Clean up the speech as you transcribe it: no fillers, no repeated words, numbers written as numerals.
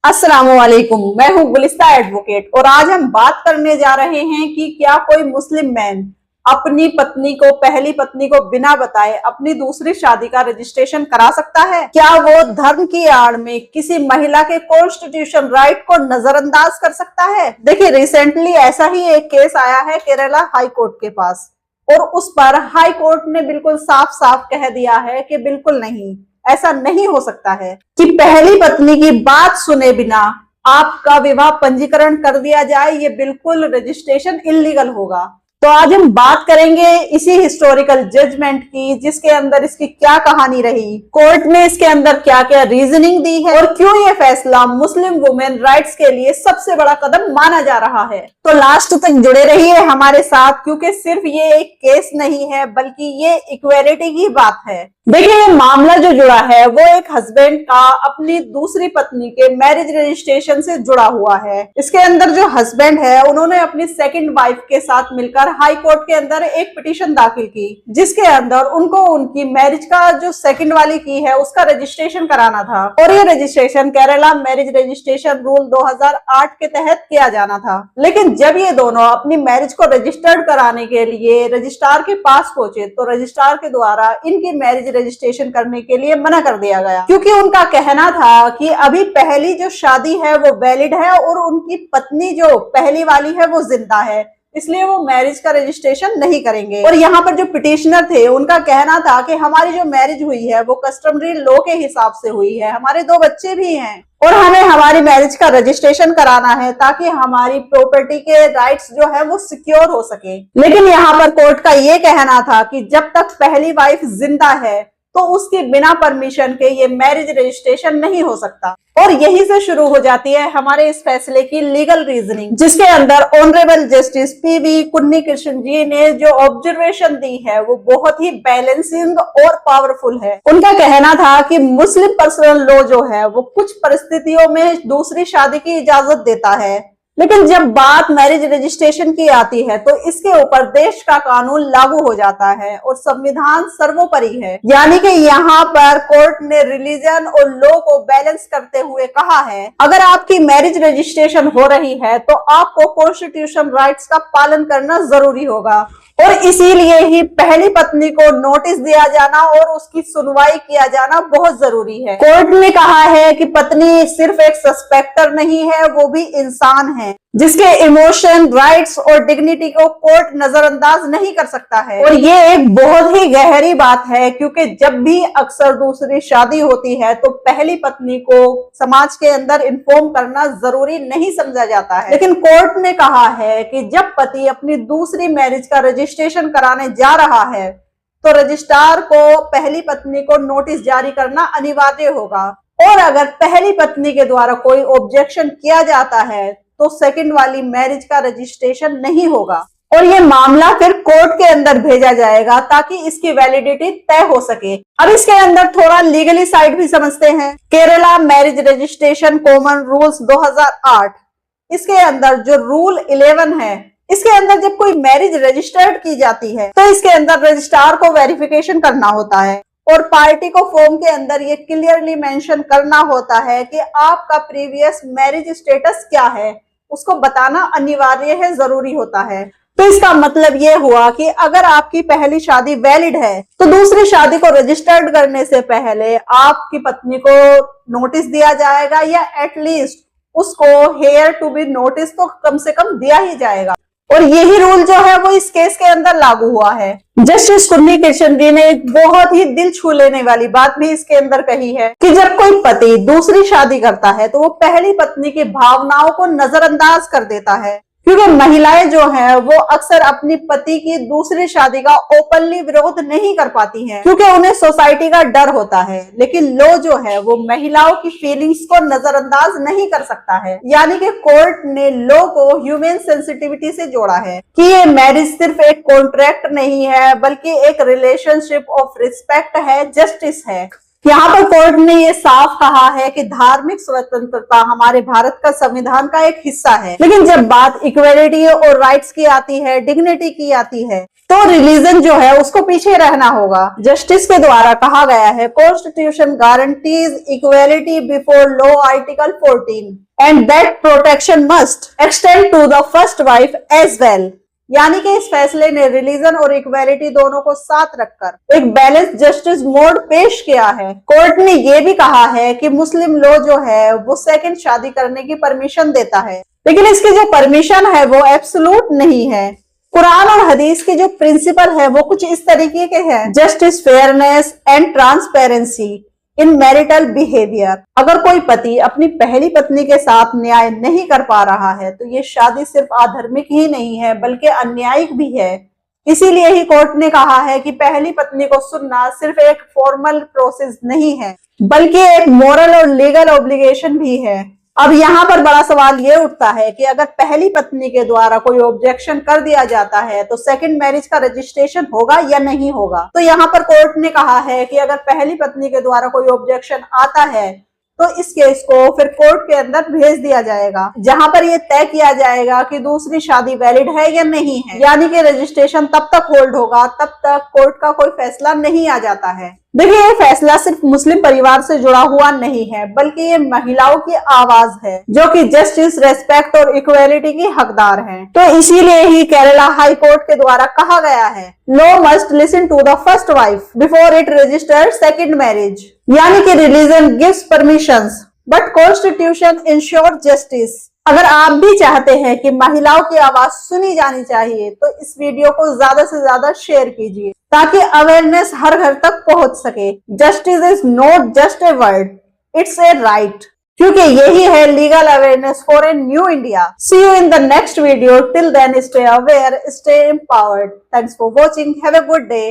अस्सलामुअलैकुम, मैं हूं गुलिस्ता एडवोकेट और आज हम बात करने जा रहे हैं कि क्या कोई मुस्लिम मैन अपनी पत्नी को, पहली पत्नी को बिना बताए अपनी दूसरी शादी का रजिस्ट्रेशन करा सकता है? क्या वो धर्म की आड़ में किसी महिला के कॉन्स्टिट्यूशन राइट को नजरअंदाज कर सकता है? देखिए, रिसेंटली ऐसा ही एक केस आया है केरला हाई कोर्ट के पास और उस पर हाई कोर्ट ने बिल्कुल साफ साफ कह दिया है कि बिल्कुल नहीं, ऐसा नहीं हो सकता है कि पहली पत्नी की बात सुने बिना आपका विवाह पंजीकरण कर दिया जाए। ये बिल्कुल रजिस्ट्रेशन इलीगल होगा। तो आज हम बात करेंगे इसी हिस्टोरिकल जजमेंट की, जिसके अंदर इसकी क्या कहानी रही, कोर्ट ने इसके अंदर क्या क्या रीजनिंग दी है और क्यों ये फैसला मुस्लिम वुमेन राइट्स के लिए सबसे बड़ा कदम माना जा रहा है। तो लास्ट तक जुड़े रहिए हमारे साथ, क्योंकि सिर्फ ये एक केस नहीं है बल्कि ये इक्वेलिटी की बात है। देखिए, ये मामला जो जुड़ा है वो एक हस्बैंड का अपनी दूसरी पत्नी के मैरिज रजिस्ट्रेशन से जुड़ा हुआ है। इसके अंदर जो हस्बैंड है उन्होंने अपनी सेकंड वाइफ के साथ मिलकर हाई कोर्ट के अंदर एक पिटीशन दाखिल की, जिसके अंदर उनको उनकी मैरिज का जो सेकंड वाली की है उसका रजिस्ट्रेशन कराना था और ये registration Kerala marriage registration rule 2008 के तहत किया जाना था। लेकिन जब ये दोनों अपनी मैरिज को रजिस्टर्ड कराने के लिए रजिस्ट्रार के पास पहुंचे तो रजिस्ट्रार के द्वारा इनकी मैरिज रजिस्ट्रेशन करने के लिए मना कर दिया गया, क्योंकि उनका कहना था कि अभी पहली जो शादी है वो वैलिड है और उनकी पत्नी जो पहली वाली है वो जिंदा है, इसलिए वो मैरिज का रजिस्ट्रेशन नहीं करेंगे। और यहाँ पर जो पिटिशनर थे उनका कहना था कि हमारी जो मैरिज हुई है वो कस्टमरी लॉ के हिसाब से हुई है, हमारे 2 बच्चे भी हैं और हमें हमारी मैरिज का रजिस्ट्रेशन कराना है ताकि हमारी प्रॉपर्टी के राइट्स जो है वो सिक्योर हो सके। लेकिन यहाँ पर कोर्ट का ये कहना था कि जब तक पहली वाइफ जिंदा है तो उसके बिना परमिशन के ये मैरिज रजिस्ट्रेशन नहीं हो सकता। और यही से शुरू हो जाती है हमारे इस फैसले की लीगल रीजनिंग, जिसके अंदर ऑनरेबल जस्टिस पीवी कुन्नी कृष्ण जी ने जो ऑब्जर्वेशन दी है वो बहुत ही बैलेंसिंग और पावरफुल है। उनका कहना था कि मुस्लिम पर्सनल लॉ जो है वो कुछ परिस्थितियों में दूसरी शादी की इजाजत देता है, लेकिन जब बात मैरिज रजिस्ट्रेशन की आती है तो इसके ऊपर देश का कानून लागू हो जाता है और संविधान सर्वोपरि है। यानी कि यहाँ पर कोर्ट ने रिलीजन और लॉ को बैलेंस करते हुए कहा है, अगर आपकी मैरिज रजिस्ट्रेशन हो रही है तो आपको कॉन्स्टिट्यूशन राइट्स का पालन करना जरूरी होगा और इसीलिए ही पहली पत्नी को नोटिस दिया जाना और उसकी सुनवाई किया जाना बहुत जरूरी है। कोर्ट ने कहा है कि पत्नी सिर्फ एक सस्पेक्टर नहीं है, वो भी इंसान है जिसके इमोशन, राइट्स और डिग्निटी को कोर्ट नजरअंदाज नहीं कर सकता है। और ये एक बहुत ही गहरी बात है, क्योंकि जब भी अक्सर दूसरी शादी होती है तो पहली पत्नी को समाज के अंदर इन्फॉर्म करना जरूरी नहीं समझा जाता है। लेकिन कोर्ट ने कहा है कि जब पति अपनी दूसरी मैरिज का रजिस्ट्रेशन कराने जा रहा है तो रजिस्ट्रार को पहली पत्नी को नोटिस जारी करना अनिवार्य होगा और अगर पहली पत्नी के द्वारा कोई ऑब्जेक्शन किया जाता है तो सेकंड वाली मैरिज का रजिस्ट्रेशन नहीं होगा और ये मामला फिर कोर्ट के अंदर भेजा जाएगा ताकि इसकी वैलिडिटी तय हो सके। अब इसके अंदर थोड़ा लीगली साइड भी समझते हैं। Kerala marriage registration common rules 2008, इसके अंदर जो रूल 11 है, इसके अंदर जब कोई मैरिज रजिस्टर्ड की जाती है तो इसके अंदर रजिस्ट्रार को वेरिफिकेशन करना होता है और पार्टी को फॉर्म के अंदर ये क्लियरली मेंशन करना होता है कि आपका प्रीवियस मैरिज स्टेटस क्या है, उसको बताना अनिवार्य है, जरूरी होता है। तो इसका मतलब ये हुआ कि अगर आपकी पहली शादी वैलिड है तो दूसरी शादी को रजिस्टर्ड करने से पहले आपकी पत्नी को नोटिस दिया जाएगा या एटलीस्ट उसको हेयर टू बी नोटिस तो कम से कम दिया ही जाएगा। और यही रूल जो है वो इस केस के अंदर लागू हुआ है। जस्टिस कुन्नी कृष्ण जी ने एक बहुत ही दिल छू लेने वाली बात भी इसके अंदर कही है कि जब कोई पति दूसरी शादी करता है तो वो पहली पत्नी की भावनाओं को नजरअंदाज कर देता है, क्योंकि महिलाएं जो हैं वो अक्सर अपनी पति की दूसरी शादी का ओपनली विरोध नहीं कर पाती हैं, क्योंकि उन्हें सोसाइटी का डर होता है। लेकिन लॉ जो है वो महिलाओं की फीलिंग्स को नजरअंदाज नहीं कर सकता है। यानी कि कोर्ट ने लॉ को ह्यूमन सेंसिटिविटी से जोड़ा है कि ये मैरिज सिर्फ एक कॉन्ट्रैक्ट नहीं है बल्कि एक रिलेशनशिप ऑफ रिस्पेक्ट है, जस्टिस है यहाँ पर कोर्ट ने ये साफ कहा है कि धार्मिक स्वतंत्रता हमारे भारत का संविधान का एक हिस्सा है, लेकिन जब बात इक्वेलिटी और राइट्स की आती है, डिग्निटी की आती है, तो रिलीजन जो है उसको पीछे रहना होगा। जस्टिस के द्वारा कहा गया है, constitution guarantees equality before law article 14 and that protection must extend to the first wife as well. यानी कि इस फैसले ने रिलीजन और इक्वेलिटी दोनों को साथ रखकर एक बैलेंस जस्टिस मोड पेश किया है। कोर्ट ने यह भी कहा है कि मुस्लिम लॉ जो है वो सेकंड शादी करने की परमिशन देता है, लेकिन इसकी जो परमिशन है वो एब्सोल्यूट नहीं है। कुरान और हदीस के जो प्रिंसिपल है वो कुछ इस तरीके के हैं, justice, fairness and transparency in marital behaviour. अगर कोई पति अपनी पहली पत्नी के साथ न्याय नहीं कर पा रहा है तो ये शादी सिर्फ अधार्मिक ही नहीं है बल्कि अन्यायिक भी है। इसीलिए ही कोर्ट ने कहा है कि पहली पत्नी को सुनना सिर्फ एक फॉर्मल प्रोसेस नहीं है बल्कि एक मॉरल और लीगल ऑब्लिगेशन भी है। अब यहाँ पर बड़ा सवाल ये उठता है कि अगर पहली पत्नी के द्वारा कोई ऑब्जेक्शन कर दिया जाता है तो सेकंड मैरिज का रजिस्ट्रेशन होगा या नहीं होगा। तो यहाँ पर कोर्ट ने कहा है कि अगर पहली पत्नी के द्वारा कोई ऑब्जेक्शन आता है तो इस केस को फिर कोर्ट के अंदर भेज दिया जाएगा, जहां पर यह तय किया जाएगा कि दूसरी शादी वैलिड है या नहीं है। यानी कि रजिस्ट्रेशन तब तक होल्ड होगा तब तक कोर्ट का कोई फैसला नहीं आ जाता है। देखिए, ये फैसला सिर्फ मुस्लिम परिवार से जुड़ा हुआ नहीं है बल्कि ये महिलाओं की आवाज है जो कि जस्टिस, रेस्पेक्ट और इक्वेलिटी की हकदार हैं। तो इसीलिए ही केरला हाई कोर्ट के द्वारा कहा गया है, law must listen to the first wife before it registered second marriage. यानी कि religion gives permissions but constitution ensure justice. अगर आप भी चाहते हैं कि महिलाओं की आवाज सुनी जानी चाहिए तो इस वीडियो को ज्यादा से ज्यादा शेयर कीजिए ताकि अवेयरनेस हर घर तक पहुंच सके। Justice is not just a word, it's a right, क्योंकि यही है legal awareness for a new India. See you in the next video. Till then stay aware, stay empowered. Thanks for watching. Have a good day.